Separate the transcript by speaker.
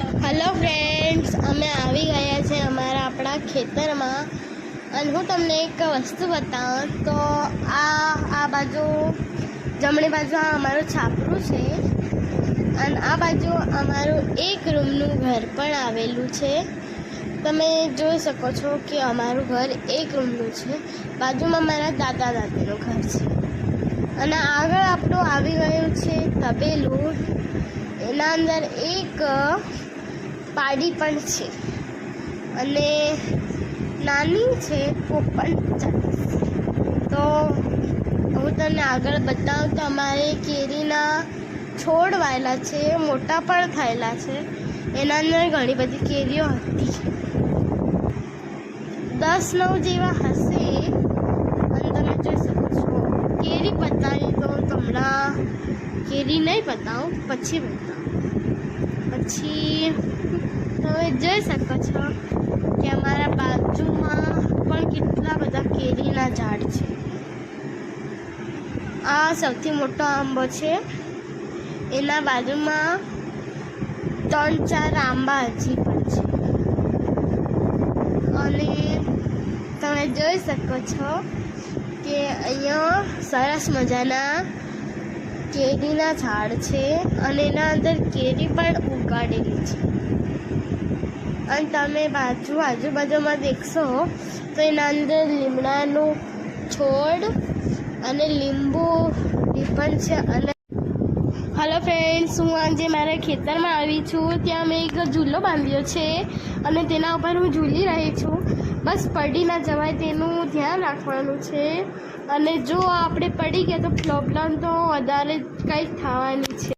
Speaker 1: Hello friends, अमे આવી ગયા છે અમારા આપણા ખેતરમાં અને હું તમને એક વસ્તુ બતાવું તો આ બાજુ જમણી બાજુ અમારું છાપરું છે અને આ બાજુ અમારું એક રૂમનું ઘર પણ આવેલું છે। તમે જોઈ શકો છો કે અમારું ઘર એક રૂમનું છે, બાજુમાં મારા દાદા દાદીનું ઘર છે અને આગળ આપણું આવી ગયું છે તબેલું। એના અંદર એક પાડી પણ છે અને નાની છે પોપટ 50। તો હું તમને આગળ બતાવું તો અમારે કેરીના છોડ વાયેલા છે, મોટા પણ થયેલા છે। એના અંદર ઘણી બધી કેરીઓ હતી, 10-9 જેવા હશે અને તમે જોઈ શકો છો। કેરી બતાવી તો તમને કેરી નહીં બતાવું, પછી તમે જોઈ શકો છો કે અમારા બાજુમાં પણ કેટલા બધા કેરીના ઝાડ છે। આ સૌથી મોટો આંબો છે, એના બાજુમાં 3-4 આંબા હજી પણ છે અને તમે જોઈ શકો છો કે અહીંયા સરસ મજાના કેરીના ઝાડ છે અને એના અંદર કેરી પણ ઉગાડેલી છે અને તમે આજુબાજુમાં દેખશો તો એના અંદર લીમડાનું છોડ અને લીંબુ પણ છે। અને હેલો ફ્રેન્ડ્સ, હું આજે મારા ખેતરમાં આવી છું। ત્યાં મેં એક ઝૂલો બાંધ્યો છે અને તેના ઉપર હું ઝૂલી રહી છું। બસ પડી ના જવાય તેનું ધ્યાન રાખવાનું છે અને જો આપણે પડી ગયા તો પ્રોબ્લેમ તો વધારે કંઈક થવાની છે।